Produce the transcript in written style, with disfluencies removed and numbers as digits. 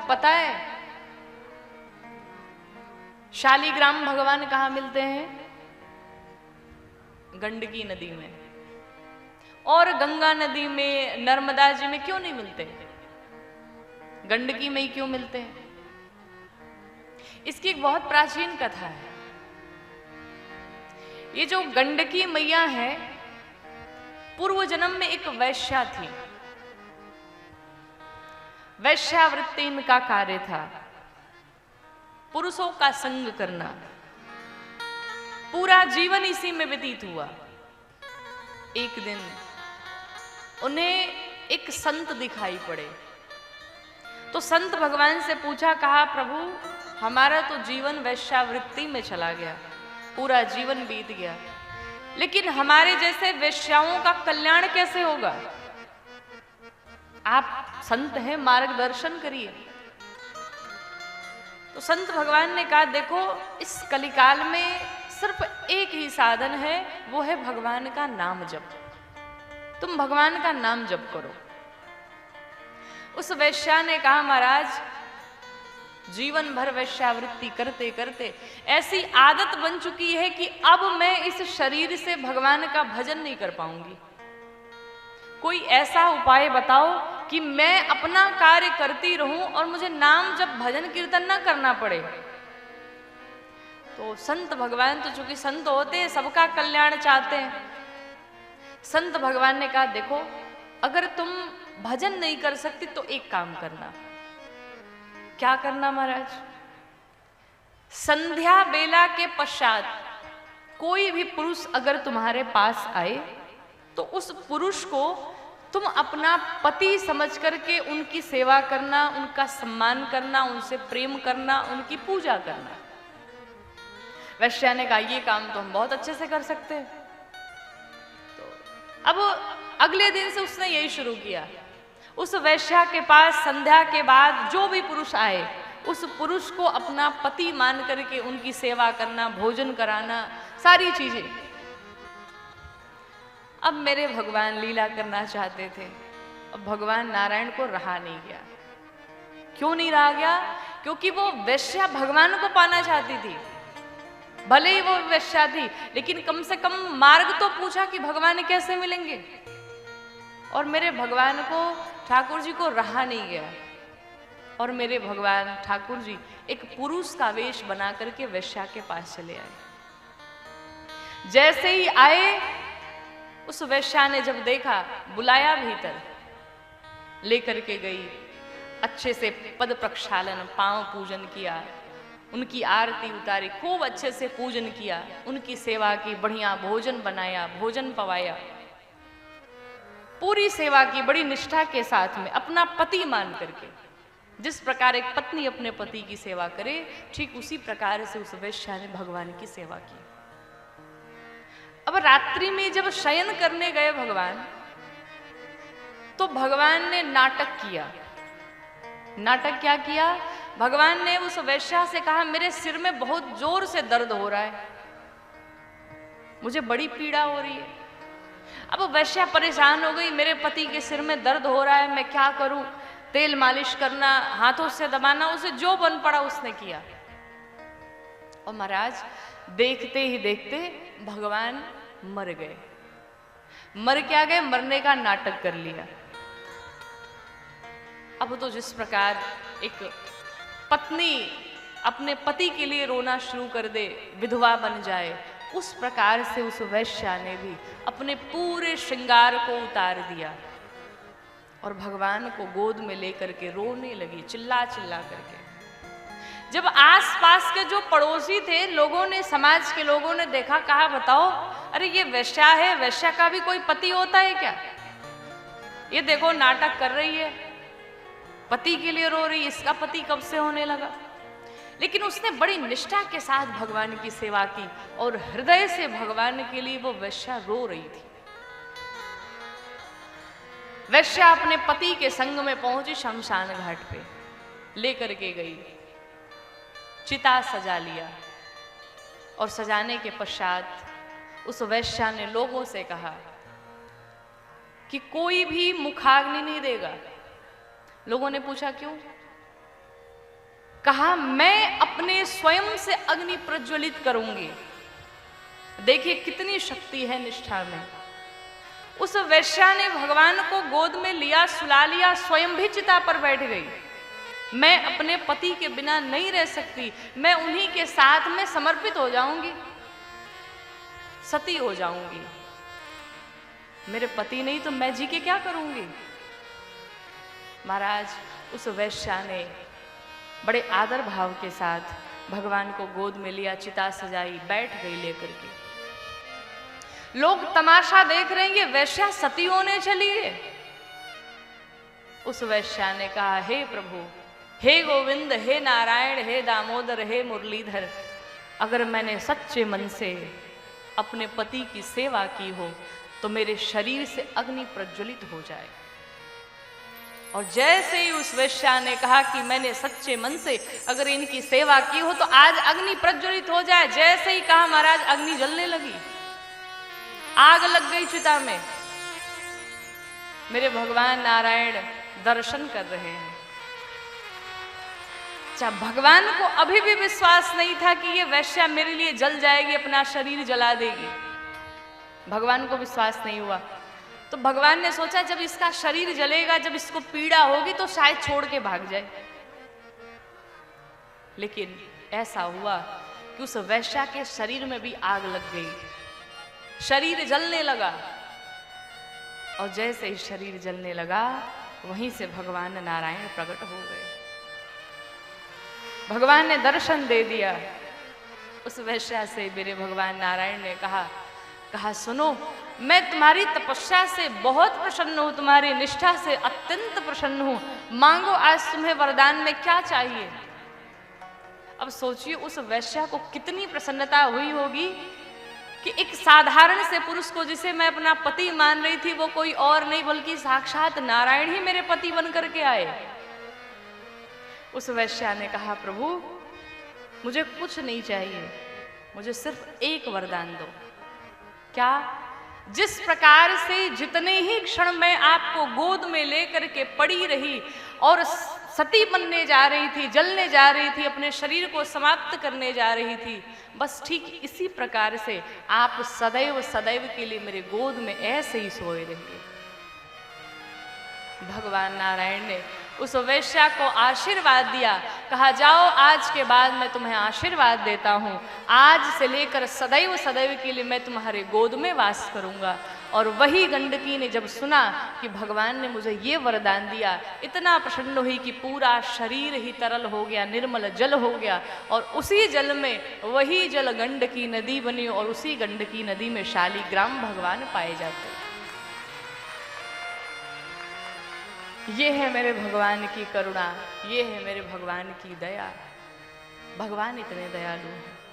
पता है शालीग्राम भगवान कहाँ मिलते हैं? गंडकी नदी में। और गंगा नदी में, नर्मदा जी में क्यों नहीं मिलते? गंडकी में ही क्यों मिलते हैं? इसकी एक बहुत प्राचीन कथा है। ये जो गंडकी मैया है, पूर्व जन्म में एक वैश्या थी। वैश्यावृत्ति इनका कार्य था, पुरुषों का संग करना। पूरा जीवन इसी में व्यतीत हुआ। एक दिन उन्हें एक संत दिखाई पड़े, तो संत भगवान से पूछा, कहा प्रभु हमारा तो जीवन वैश्यावृत्ति में चला गया, पूरा जीवन बीत गया, लेकिन हमारे जैसे वैश्याओं का कल्याण कैसे होगा? आप संत हैं, मार्गदर्शन करिए। तो संत भगवान ने कहा, देखो इस कलिकाल में सिर्फ एक ही साधन है, वो है भगवान का नाम जप। तुम भगवान का नाम जप करो। उस वैश्या ने कहा, महाराज जीवन भर वैश्यावृत्ति करते करते ऐसी आदत बन चुकी है कि अब मैं इस शरीर से भगवान का भजन नहीं कर पाऊंगी। कोई ऐसा उपाय बताओ कि मैं अपना कार्य करती रहूं और मुझे नाम जब भजन कीर्तन ना करना पड़े। तो संत भगवान तो चूंकि संत होते हैं, सबका कल्याण चाहते हैं। संत भगवान ने कहा, देखो अगर तुम भजन नहीं कर सकती तो एक काम करना। क्या करना महाराज? संध्या बेला के पश्चात कोई भी पुरुष अगर तुम्हारे पास आए तो उस पुरुष को तुम अपना पति समझ करके उनकी सेवा करना, उनका सम्मान करना, उनसे प्रेम करना, उनकी पूजा करना। वैश्या ने कहा, ये काम तो हम बहुत अच्छे से कर सकते हैं। तो अब अगले दिन से उसने यही शुरू किया। उस वैश्या के पास संध्या के बाद जो भी पुरुष आए, उस पुरुष को अपना पति मान करके उनकी सेवा करना, भोजन कराना, सारी चीजें। अब मेरे भगवान लीला करना चाहते थे। अब भगवान नारायण को रहा नहीं गया। क्यों नहीं रहा गया? क्योंकि वो वैश्या भगवान को पाना चाहती थी। भले ही वो वैश्या थी, लेकिन कम से कम मार्ग तो पूछा कि भगवान कैसे मिलेंगे। और मेरे भगवान को, ठाकुर जी को रहा नहीं गया। और मेरे भगवान ठाकुर जी एक पुरुष का वेश बना करके वैश्या के पास चले आए। जैसे ही आए, उस वैश्या ने जब देखा, बुलाया भीतर, लेकर के गई, अच्छे से पद प्रक्षालन, पांव पूजन किया, उनकी आरती उतारी, खूब अच्छे से पूजन किया, उनकी सेवा की, बढ़िया भोजन बनाया, भोजन पवाया, पूरी सेवा की बड़ी निष्ठा के साथ में, अपना पति मान करके। जिस प्रकार एक पत्नी अपने पति की सेवा करे, ठीक उसी प्रकार से उस वैश्या ने भगवान की सेवा की। अब रात्रि में जब शयन करने गए भगवान, तो भगवान ने नाटक किया। नाटक क्या किया? भगवान ने उस वैश्या से कहा, मेरे सिर में बहुत जोर से दर्द हो रहा है, मुझे बड़ी पीड़ा हो रही है। अब वैश्या परेशान हो गई, मेरे पति के सिर में दर्द हो रहा है, मैं क्या करूं? तेल मालिश करना, हाथों से दबाना, उसे जो बन पड़ा उसने किया। और महाराज देखते ही देखते भगवान मर गए। मर क्या गए? मरने का नाटक कर लिया। अब तो जिस प्रकार एक पत्नी अपने पति के लिए रोना शुरू कर दे, विधवा बन जाए, उस प्रकार से उस वैश्या ने भी अपने पूरे श्रृंगार को उतार दिया और भगवान को गोद में लेकर के रोने लगी, चिल्ला चिल्ला करके। जब आसपास के जो पड़ोसी थे, लोगों ने, समाज के लोगों ने देखा, कहा बताओ, अरे ये वैश्या है, वैश्या का भी कोई पति होता है क्या? ये देखो नाटक कर रही है, पति के लिए रो रही है, इसका पति कब से होने लगा? लेकिन उसने बड़ी निष्ठा के साथ भगवान की सेवा की और हृदय से भगवान के लिए वो वैश्या रो रही थी। वैश्या अपने पति के संग में पहुंची, शमशान घाट पे लेकर के गई, चिता सजा लिया और सजाने के पश्चात उस वैश्या ने लोगों से कहा कि कोई भी मुखाग्नि नहीं देगा। लोगों ने पूछा क्यों? कहा मैं अपने स्वयं से अग्नि प्रज्वलित करूंगी। देखिए कितनी शक्ति है निष्ठा में। उस वैश्या ने भगवान को गोद में लिया, सुला लिया, स्वयं भी चिता पर बैठ गई। मैं अपने पति के बिना नहीं रह सकती, मैं उन्हीं के साथ में समर्पित हो जाऊंगी, सती हो जाऊंगी। मेरे पति नहीं तो मैं जी के क्या करूंगी। महाराज उस वैश्या ने बड़े आदर भाव के साथ भगवान को गोद में लिया, चिता सजाई, बैठ गई लेकर के। लोग तमाशा देख रहे हैं, ये वैश्या सती होने चली है। उस वैश्या ने कहा, हे प्रभु, हे गोविंद, हे नारायण, हे दामोदर, हे मुरलीधर, अगर मैंने सच्चे मन से अपने पति की सेवा की हो तो मेरे शरीर से अग्नि प्रज्वलित हो जाए। और जैसे ही उस वैश्या ने कहा कि मैंने सच्चे मन से अगर इनकी सेवा की हो तो आज अग्नि प्रज्वलित हो जाए, जैसे ही कहा महाराज अग्नि जलने लगी, आग लग गई चिता में। मेरे भगवान नारायण दर्शन कर रहे हैं। अच्छा, भगवान को अभी भी विश्वास नहीं था कि ये वैश्या मेरे लिए जल जाएगी, अपना शरीर जला देगी। भगवान को विश्वास नहीं हुआ। तो भगवान ने सोचा जब इसका शरीर जलेगा, जब इसको पीड़ा होगी तो शायद छोड़ के भाग जाए। लेकिन ऐसा हुआ कि उस वैश्या के शरीर में भी आग लग गई, शरीर जलने लगा। और जैसे ही शरीर जलने लगा वहीं से भगवान नारायण प्रकट हो गए। भगवान ने दर्शन दे दिया। उस वैश्या से मेरे भगवान नारायण ने कहा सुनो, मैं तुम्हारी तपस्या से बहुत प्रसन्न हूं, तुम्हारी निष्ठा से अत्यंत प्रसन्न हूं, मांगो आज तुम्हें वरदान में क्या चाहिए। अब सोचिए उस वैश्या को कितनी प्रसन्नता हुई होगी कि एक साधारण से पुरुष को, जिसे मैं अपना पति मान रही थी, वो कोई और नहीं बल्कि साक्षात नारायण ही मेरे पति बन करके आए। उस वैश्या ने कहा, प्रभु मुझे कुछ नहीं चाहिए, मुझे सिर्फ एक वरदान दो। क्या? जिस प्रकार से जितने ही क्षण मैं आपको गोद में लेकर के पड़ी रही और सती बनने जा रही थी, जलने जा रही थी, अपने शरीर को समाप्त करने जा रही थी, बस ठीक इसी प्रकार से आप सदैव सदैव के लिए मेरे गोद में ऐसे ही सोए रहिए। भगवान नारायण ने उस वैश्या को आशीर्वाद दिया। कहा, जाओ आज के बाद मैं तुम्हें आशीर्वाद देता हूँ, आज से लेकर सदैव सदैव के लिए मैं तुम्हारे गोद में वास करूँगा। और वही गंडकी ने जब सुना कि भगवान ने मुझे ये वरदान दिया, इतना प्रसन्न हुई कि पूरा शरीर ही तरल हो गया, निर्मल जल हो गया। और उसी जल में वही जल गंडकी नदी बनी और उसी गंडकी नदी में शालिग्राम भगवान पाए जाते। ये है मेरे भगवान की करुणा, ये है मेरे भगवान की दया। भगवान इतने दयालु हैं।